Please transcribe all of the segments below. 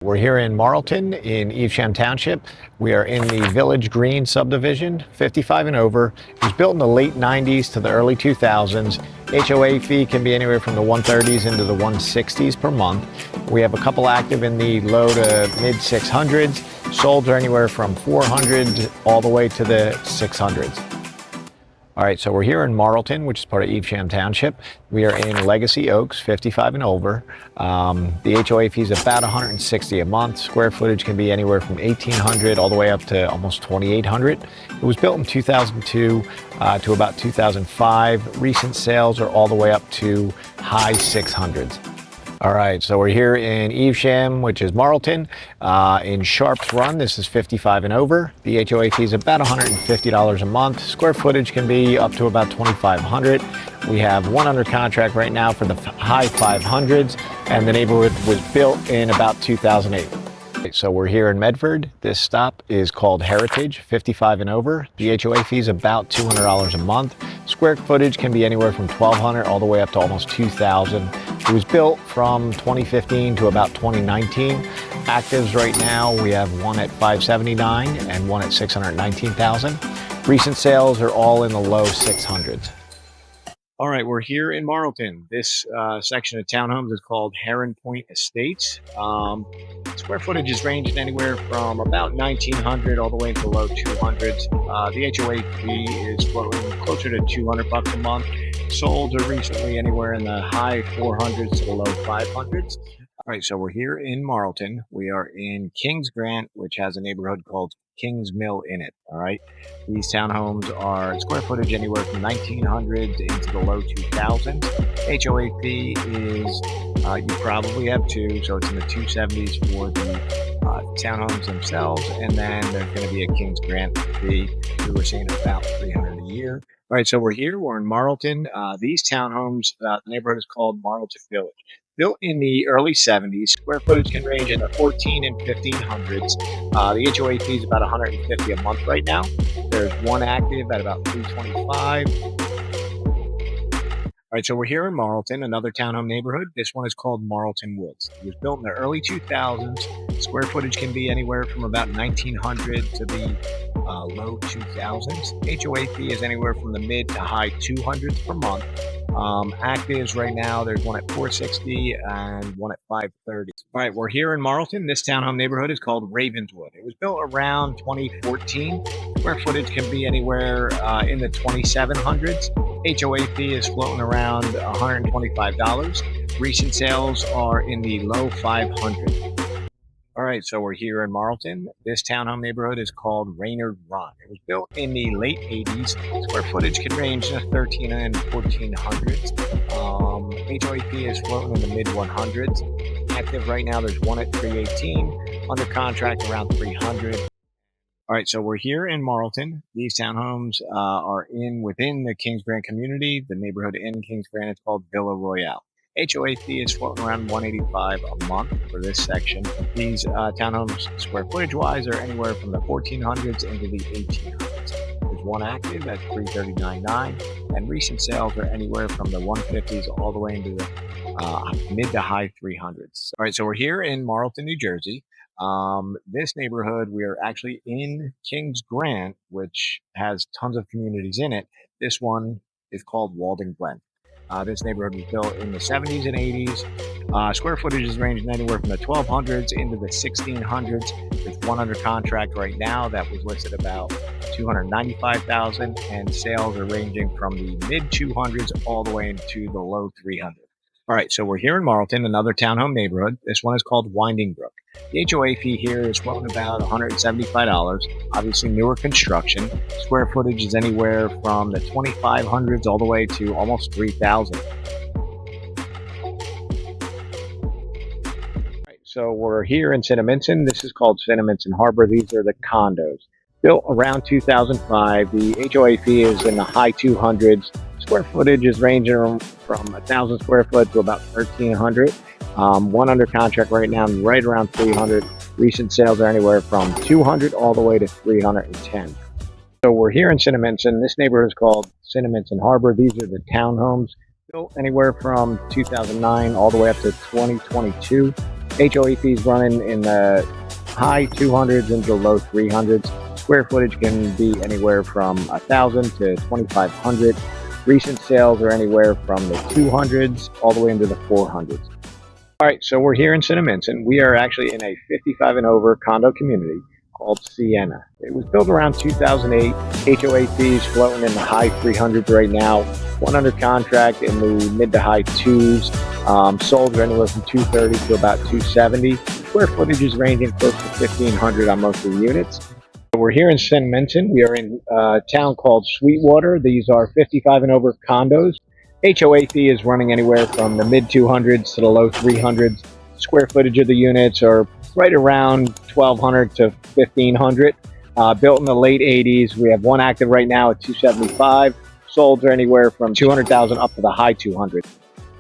We're here in Marlton in Evesham Township. We are in the Village Green subdivision, 55 and over. It was built in the late 90s to the early 2000s. HOA fee can be anywhere from the 130s into the 160s per month. We have a couple active in the low to mid 600s. Solds are anywhere from 400 all the way to the 600s. All right, so we're here in Marlton, which is part of Evesham Township. We are in Legacy Oaks, 55 and over. The HOA fee is about $160 a month. Square footage can be anywhere from 1,800 all the way up to almost 2,800. It was built in 2002 to about 2005. Recent sales are all the way up to high 600s. All right, so we're here in Evesham, which is Marlton. In Sharps Run, this is 55 and over. The HOA fee is about $150 a month. Square footage can be up to about 2,500. We have one under contract right now for the high 500s, and the neighborhood was built in about 2008. So we're here in Medford. This stop is called Heritage, 55 and over. The HOA fee is about $200 a month. Square footage can be anywhere from 1,200 all the way up to almost 2,000. It was built from 2015 to about 2019. Actives right now, we have one at 579 and one at 619,000. Recent sales are all in the low 600s. All right, we're here in Marlton. This section of townhomes is called Heron Point Estates. Square footage is ranging anywhere from about 1,900 all the way into the low 200s. The HOA fee is floating closer to $200 a month. Sold are recently anywhere in the high 400s to the low 500s. All right, so we're here in Marlton. We are in Kings Grant, which has a neighborhood called Kings Mill in it. All right, these townhomes are square footage anywhere from 1,900 into the low 2,000s. HOA fee is you probably have two, so it's in the 270s for the townhomes themselves, and then there's going to be a Kings Grant fee. We were seeing about $300 a year. All right, so we're here. We're in Marlton. These townhomes, the neighborhood is called Marlton Village. Built in the early 70s, square footage can range in the 1,400 and 1,500s. The HOA fee is about $150 a month right now. There's one active at about $325. All right, so we're here in Marlton, another townhome neighborhood. This one is called Marlton Woods. It was built in the early 2000s. Square footage can be anywhere from about 1,900 to the low 2000s. HOA fee is anywhere from the mid to high 200s per month. Actives right now, there's one at 460 and one at 530. All right, we're here in Marlton. This townhome neighborhood is called Ravenswood. It was built around 2014. Square footage can be anywhere in the 2,700s. HOA fee is floating around $125. Recent sales are in the low 500s. All right, so we're here in Marlton. This townhome neighborhood is called Raynard Run. It was built in the late 80s. Square footage can range in the 1,300 and 1,400s. HOA fee is floating in the mid 100s. Active right now, there's one at 318. Under contract around 300. All right, so we're here in Marlton. These townhomes are within the Kings Grant community. The neighborhood in Kings Grant is called Villa Royale. HOA fee is floating around $185 a month for this section. These townhomes, square footage wise, are anywhere from the 1,400s into the 1,800s. There's one active at $339.9, and recent sales are anywhere from the 150s all the way into the mid to high 300s. All right, so we're here in Marlton, New Jersey. This neighborhood, we are actually in Kings Grant, which has tons of communities in it. This one is called Walden Glen. This neighborhood was built in the 70s and 80s. Square footage is ranging anywhere from the 1,200s into the 1,600s. There's one under contract right now that was listed about $295,000, and sales are ranging from the mid 200s all the way into the low 300s. All right, so we're here in Marlton, another townhome neighborhood. This one is called Winding Brook. The HOA fee here is floating about $175. Obviously, newer construction. Square footage is anywhere from the 2,500s all the way to almost 3,000. Right, so we're here in Cinnaminson. This is called Cinnaminson Harbor. These are the condos. Built around 2005. The HOA fee is in the high 200s. Square footage is ranging from 1,000 square foot to about 1,300. One under contract right now, right around 300. Recent sales are anywhere from 200 all the way to 310. So we're here in Cinnaminson. This neighborhood is called Cinnaminson Harbor. These are the townhomes built anywhere from 2009 all the way up to 2022. HOA fees running in the high 200s into low 300s. Square footage can be anywhere from 1,000 to 2,500. Recent sales are anywhere from the 200s all the way into the 400s. All right, so we're here in Cinnaminson. We are actually in a 55 and over condo community called Sienna. It was built around 2008. HOA fees floating in the high 300s right now. One under contract in the mid to high twos. Sold are anywhere from 230 to about 270. Square footage is ranging close to 1,500 on most of the units. We're here in Cinnaminson. We are in a town called Sweetwater. These are 55 and over condos. HOA fee is running anywhere from the mid 200s to the low 300s. Square footage of the units are right around 1,200 to 1,500. Built in the late 80s. We have one active right now at 275. Sold are anywhere from 200,000 up to the high 200s.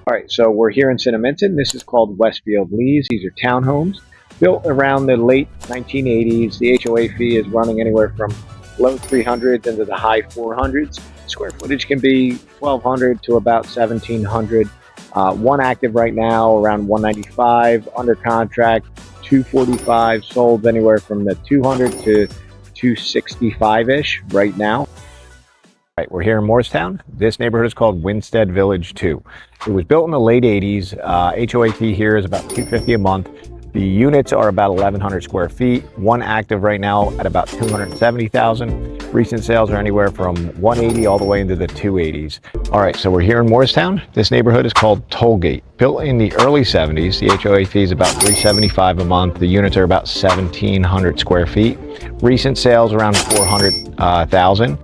All right, so we're here in Cinnaminson. This is called Westfield Lees. These are townhomes built around the late 1980s. The HOA fee is running anywhere from low 300s into the high 400s. Square footage can be 1,200 to about 1,700. One active right now around 195, under contract 245, sold anywhere from the 200 to 265-ish right now. Right, we're here in Moorestown. This neighborhood is called Winstead Village 2. It was built in the late 80s. HOA fee here is about $250 a month. The units are about 1,100 square feet. One active right now at about 270,000. Recent sales are anywhere from 180 all the way into the 280s. All right, so we're here in Moorestown. This neighborhood is called Tollgate. Built in the early 70s, the HOA fee is about $375 a month. The units are about 1,700 square feet. Recent sales around 400,000.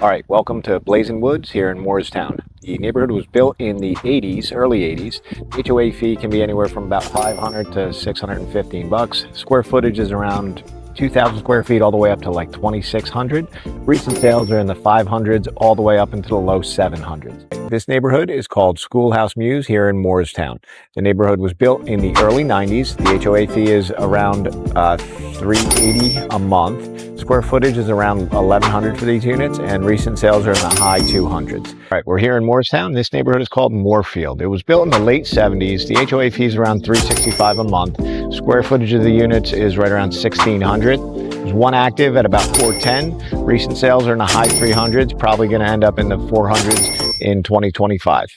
All right, welcome to Blazing Woods here in Moorestown. The neighborhood was built in the 80s, early 80s. HOA fee can be anywhere from about 500 to 615 bucks. Square footage is around 2,000 square feet all the way up to like 2,600. Recent sales are in the 500s all the way up into the low 700s. This neighborhood is called Schoolhouse Mews here in Moorestown. The neighborhood was built in the early 90s. The HOA fee is around $380 a month. Square footage is around 1,100 for these units, and recent sales are in the high 200s. All right, we're here in Moorestown. This neighborhood is called Moorfield. It was built in the late 70s. The HOA fee is around $365 a month. Square footage of the units is right around 1,600. There's one active at about 410. Recent sales are in the high 300s, probably going to end up in the 400s in 2025.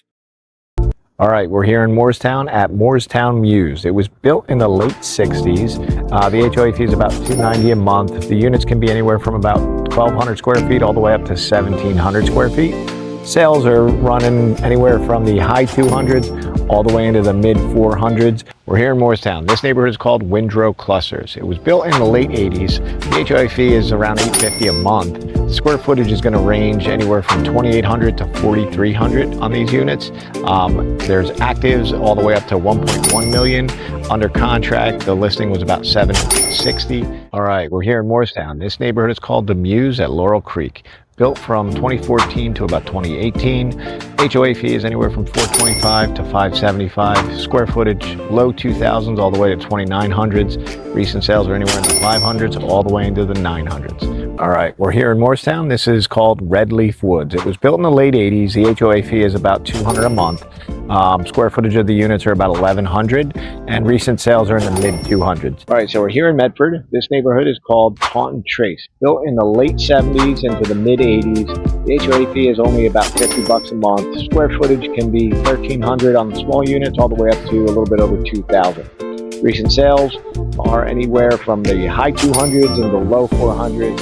All right, we're here in Moorestown at Moorestown Mews. It was built in the late 60s. The HOA fee is about $290 a month. The units can be anywhere from about 1,200 square feet all the way up to 1,700 square feet. Sales are running anywhere from the high 200s all the way into the mid 400s. We're here in Moorestown. This neighborhood is called Windrow Clusters. It was built in the late 80s. The HOA fee is around $850 a month. The square footage is going to range anywhere from 2,800 to 4,300 on these units. There's actives all the way up to 1.1 million. Under contract, the listing was about 760. All right, we're here in Moorestown. This neighborhood is called the Mews at Laurel Creek. Built from 2014 to about 2018. HOA fee is anywhere from $425 to $575. Square footage, low 2,000s all the way to 2,900s. Recent sales are anywhere in the 500s all the way into the 900s. All right, we're here in Moorestown. This is called Red Leaf Woods. It was built in the late 80s. The HOA fee is about $200 a month. Square footage of the units are about 1,100, and recent sales are in the mid 200s. All right, so we're here in Medford. This neighborhood is called Taunton Trace. Built in the late 70s into the mid 80s. The HOA fee is only about 50 bucks a month. Square footage can be 1,300 on the small units all the way up to a little bit over 2,000. Recent sales are anywhere from the high 200s and the low 400s.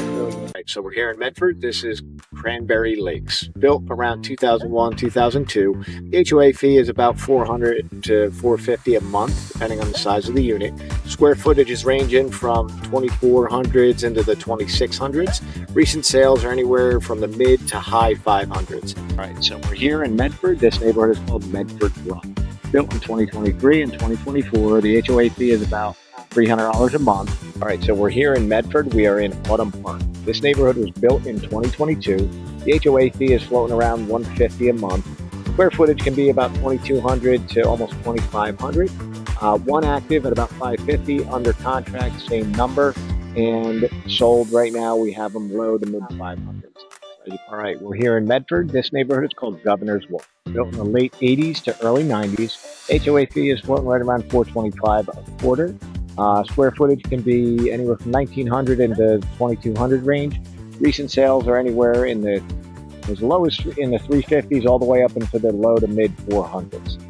So we're here in Medford. This is Cranberry Lakes, built around 2001, 2002. The HOA fee is about 400 to 450 a month, depending on the size of the unit. Square footage is ranging from 2,400s into the 2,600s. Recent sales are anywhere from the mid to high 500s. All right, so we're here in Medford. This neighborhood is called Medford Run. Built in 2023 and 2024. The HOA fee is about $300 a month. All right, so we're here in Medford. We are in Autumn Park. This neighborhood was built in 2022. The HOA fee is floating around $150 a month. Square footage can be about 2,200 to almost 2,500. One active at about 550, under contract, same number, and sold right now. We have them low to mid 500s. All right, we're here in Medford. This neighborhood is called Governor's Walk. built in the late 80s to early 90s. HOA fee is floating right around $425 a quarter. Square footage can be anywhere from 1,900 into 2,200 range. Recent sales are anywhere in the as low as in the 350s all the way up into the low to mid 400s.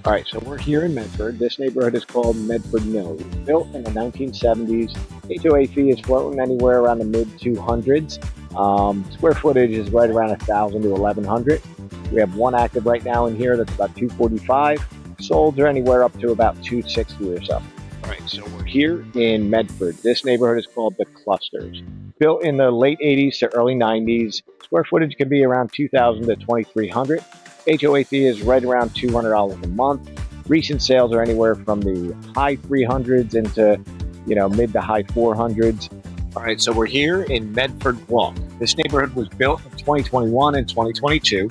All right, so we're here in Medford. This neighborhood is called Medford Mill. It was built in the 1970s. HOA fee is floating anywhere around the mid 200s. Square footage is right around 1,000 to 1,100. We have one active right now in here that's about 245. Solds are anywhere up to about 260 or so. All right, so we're here in Medford. This neighborhood is called the Clusters. Built in the late 80s to early 90s. Square footage can be around 2,000 to 2,300. HOA fee is right around $200 a month. Recent sales are anywhere from the high 300s into, mid to high 400s. All right, so we're here in Medford Walk. This neighborhood was built in 2021 and 2022.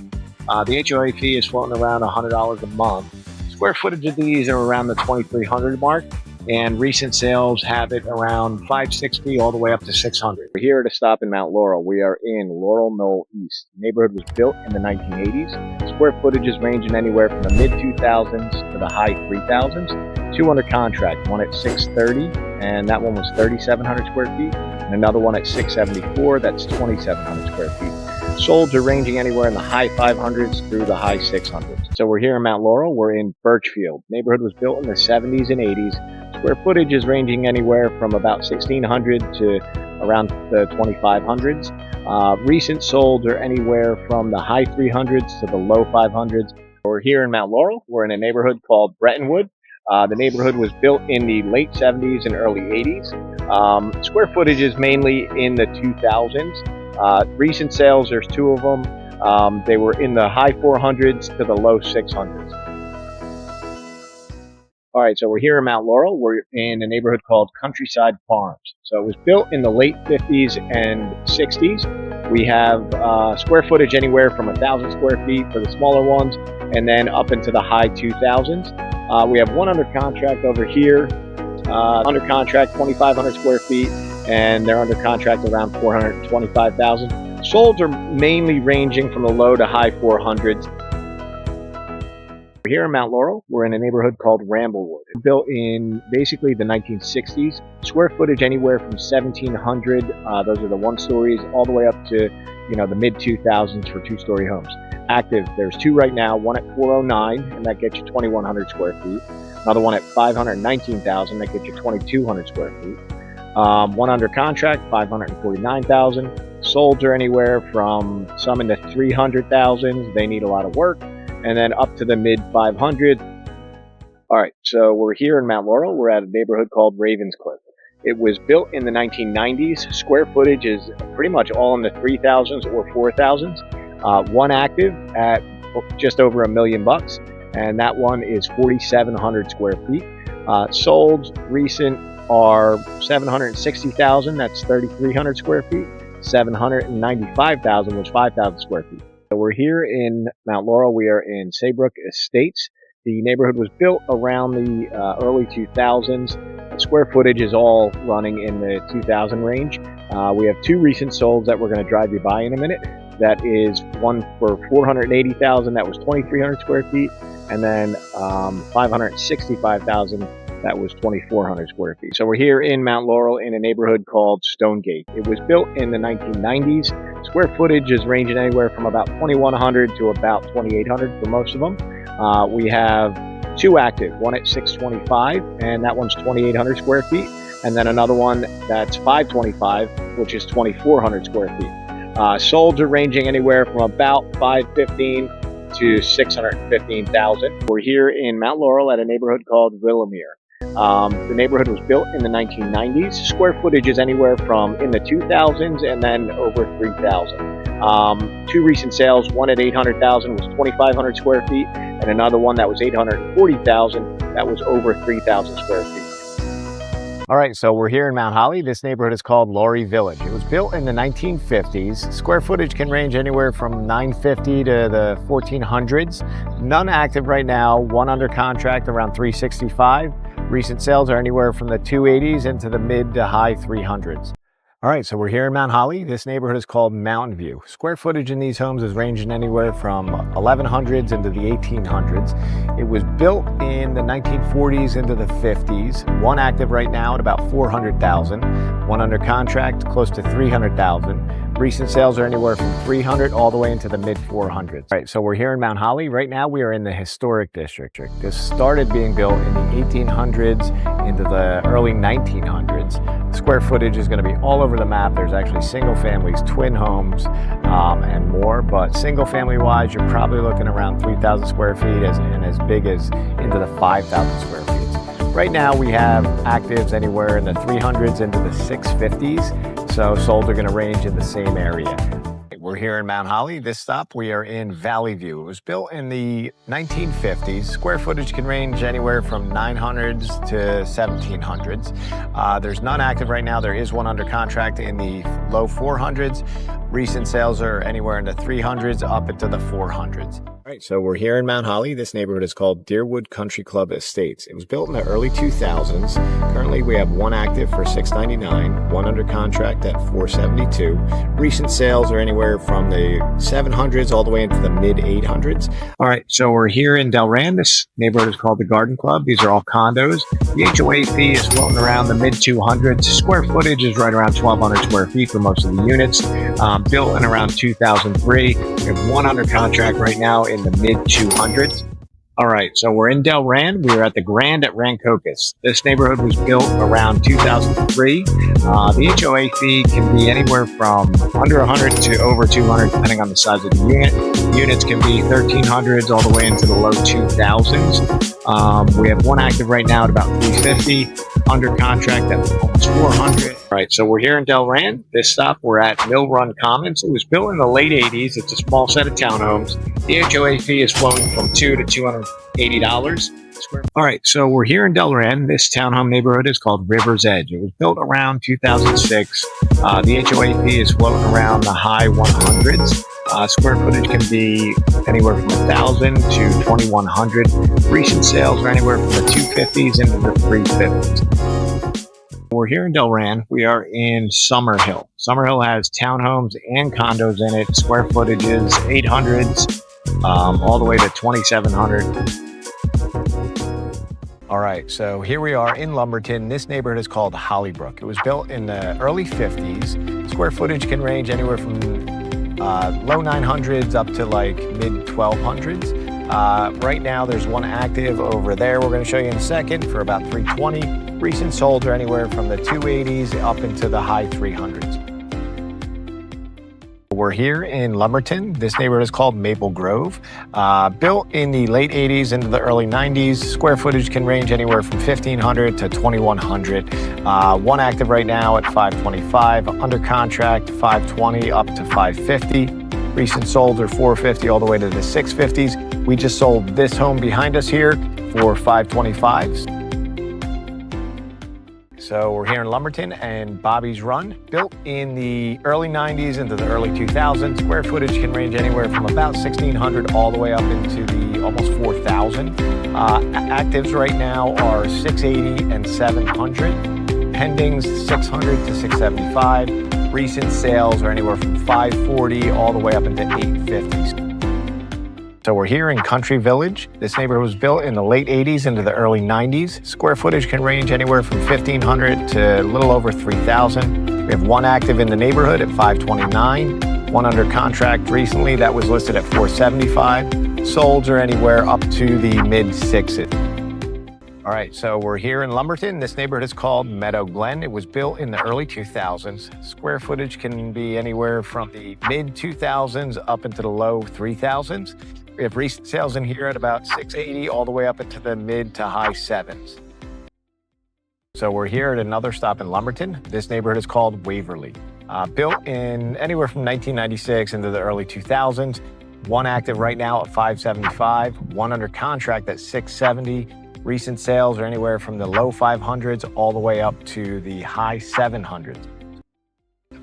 The HOA fee is floating around $100 a month. Square footage of these are around the 2,300 mark, and recent sales have it around 560 all the way up to 600. We're here to stop in Mount Laurel. We are in Laurel Knoll East. The neighborhood was built in the 1980s. Square footage is ranging anywhere from the mid 2000s to the high 3000s. Two under contract, one at 630, and that one was 3,700 square feet, and another one at 674, that's 2,700 square feet. Solds are ranging anywhere in the high 500s through the high 600s. So we're here in Mount Laurel. We're in Birchfield. Neighborhood was built in the 70s and 80s. Square footage is ranging anywhere from about 1,600 to around the 2,500s. Recent solds are anywhere from the high 300s to the low 500s. We're here in Mount Laurel. We're in a neighborhood called Brettonwood. The neighborhood was built in the late 70s and early 80s. Square footage is mainly in the 2000s. Recent sales, there's two of them. They were in the high 400s to the low 600s. All right, so we're here in Mount Laurel. We're in a neighborhood called Countryside Farms. So it was built in the late 50s and 60s. We have square footage anywhere from 1,000 square feet for the smaller ones, and then up into the high 2,000s. We have one under contract over here, under contract 2,500 square feet, and they're under contract around 425,000. Solds are mainly ranging from the low to high 400s. We're here in Mount Laurel. We're in a neighborhood called Ramblewood. Built in basically the 1960s. Square footage anywhere from 1,700. Those are the one stories, all the way up to the mid 2,000s for two-story homes. Active, there's two right now. One at 409, and that gets you 2,100 square feet. Another one at 519,000, that gets you 2,200 square feet. One under contract, 549,000. Solds are anywhere from some in the 300,000s. They need a lot of work. And then up to the mid 500s. All right, so we're here in Mount Laurel. We're at a neighborhood called Ravenscliff. It was built in the 1990s. Square footage is pretty much all in the 3,000s or 4,000s. One active at just over $1 million, and that one is 4,700 square feet. Solds recent are 760,000. That's 3,300 square feet. 795,000 was 5,000 square feet. So we're here in Mount Laurel. We are in Saybrook Estates. The neighborhood was built around the early 2000s. Square footage is all running in the 2,000 range. We have two recent solds that we're going to drive you by in a minute. That is one for 480,000. That was 2,300 square feet, and then 565,000. That was 2,400 square feet. So we're here in Mount Laurel in a neighborhood called Stonegate. It was built in the 1990s. Square footage is ranging anywhere from about 2,100 to about 2,800 for most of them. We have two active, one at 625, and that one's 2,800 square feet, and then another one that's 525, which is 2,400 square feet. Solds are ranging anywhere from about 515 to 615,000. We're here in Mount Laurel at a neighborhood called Willamere. The neighborhood was built in the 1990s. Square footage is anywhere from in the 2,000s and then over 3,000. Two recent sales, one at 800,000 was 2,500 square feet, and another one that was 840,000 that was over 3,000 square feet. All right, so we're here in Mount Holly. This neighborhood is called Laurie Village. It was built in the 1950s. Square footage can range anywhere from 950 to the 1,400s. None active right now, one under contract around 365. Recent sales are anywhere from the 280s into the mid to high 300s. All right, so we're here in Mount Holly. This neighborhood is called Mountain View. Square footage in these homes is ranging anywhere from 1100s into the 1800s. It was built in the 1940s into the 50s. One active right now at about 400,000. One under contract, close to 300,000. Recent sales are anywhere from 300 all the way into the mid 400s. All right, so we're here in Mount Holly. Right now we are in the historic district. This started being built in the 1800s into the early 1900s. Square footage is going to be all over the map. There's actually single families, twin homes, and more. But single family wise, you're probably looking around 3,000 square feet and as big as into the 5,000 square feet. Right now we have actives anywhere in the 300s into the 650s. So sold are going to range in the same area. We're here in Mount Holly. This stop, we are in Valley View. It was built in the 1950s. Square footage can range anywhere from 900s to 1700s. There's none active right now. There is one under contract in the low 400s. Recent sales are anywhere in the 300s up into the 400s. All right, so we're here in Mount Holly. This neighborhood is called Deerwood Country Club Estates. It was built in the early 2000s. Currently, we have one active for $699, one under contract at $472. Recent sales are anywhere from the 700s all the way into the mid 800s. All right, so we're here in Delran. This neighborhood is called the Garden Club. These are all condos. The HOA fee is floating around the mid 200s. Square footage is right around 1,200 square feet for most of the units. Built in around 2003. We have one under contract right now in the mid 200s. All right, so we're in Delran. We're at the Grand at Rancocas. This neighborhood was built around 2003. The HOA fee can be anywhere from under 100 to over 200, depending on the size of the unit. Units can be 1300s all the way into the low 2000s. We have one active right now at about 350, under contract at almost 400. All right, so we're here in Delran. This stop, we're at Mill Run Commons. It was built in the late 80s. It's a small set of townhomes. The HOA fee is floating from $200 to $280. All right, so we're here in Delran. This townhome neighborhood is called River's Edge. It was built around 2006. The HOA fee is floating around the high 100s. Square footage can be anywhere from 1,000 to 2,100. Recent sales are anywhere from the 250s into the 350s. We're here in Delran. We are in Summerhill. Summerhill has townhomes and condos in it. Square footage is 800s all the way to 2,700. All right, so here we are in Lumberton. This neighborhood is called Hollybrook. It was built in the early 50s. Square footage can range anywhere from low 900s up to like mid 1200s. Right now there's one active over there we're going to show you in a second for about 320. Recent sold are anywhere from the 280s up into the high 300s. We're here in Lumberton. This neighborhood is called Maple Grove. Built in the late 80s into the early 90s. Square footage can range anywhere from 1,500 to 2,100. One active right now at 525. Under contract 520 up to 550. Recent sold are 450 all the way to the 650s. We just sold this home behind us here for 525s. So we're here in Lumberton and Bobby's Run, built in the early 90s into the early 2000s. Square footage can range anywhere from about 1,600 all the way up into the almost 4,000. Actives right now are 680 and 700. Pendings 600 to 675. Recent sales are anywhere from 540 all the way up into 850s. So we're here in Country Village. This neighborhood was built in the late 80s into the early 90s. Square footage can range anywhere from 1,500 to a little over 3,000. We have one active in the neighborhood at 529. One under contract recently that was listed at 475. Solds are anywhere up to the mid 6s. All right, so we're here in Lumberton. This neighborhood is called Meadow Glen. It was built in the early 2000s. Square footage can be anywhere from the mid 2000s up into the low 3000s. We have recent sales in here at about 680 all the way up into the mid to high 7s. So we're here at another stop in Lumberton. This neighborhood is called Waverly. Built in anywhere from 1996 into the early 2000s. One active right now at 575, one under contract at 670. Recent sales are anywhere from the low 500s all the way up to the high 700s.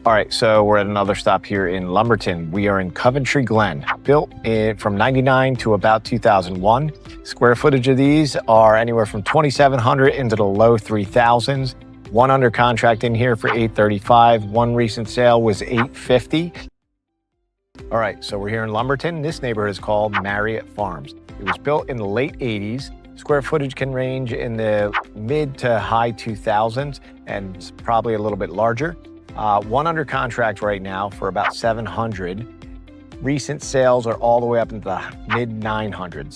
All right, so we're at another stop here in Lumberton. We are in Coventry Glen, built from 99 to about 2001. Square footage of these are anywhere from 2,700 into the low 3,000s. One under contract in here for $835. One recent sale was $850. All right, so we're here in Lumberton. This neighborhood is called Marriott Farms. It was built in the late 80s. Square footage can range in the mid to high 2000s and it's probably a little bit larger. One under contract right now for about $700. Recent sales are all the way up into the mid 900s.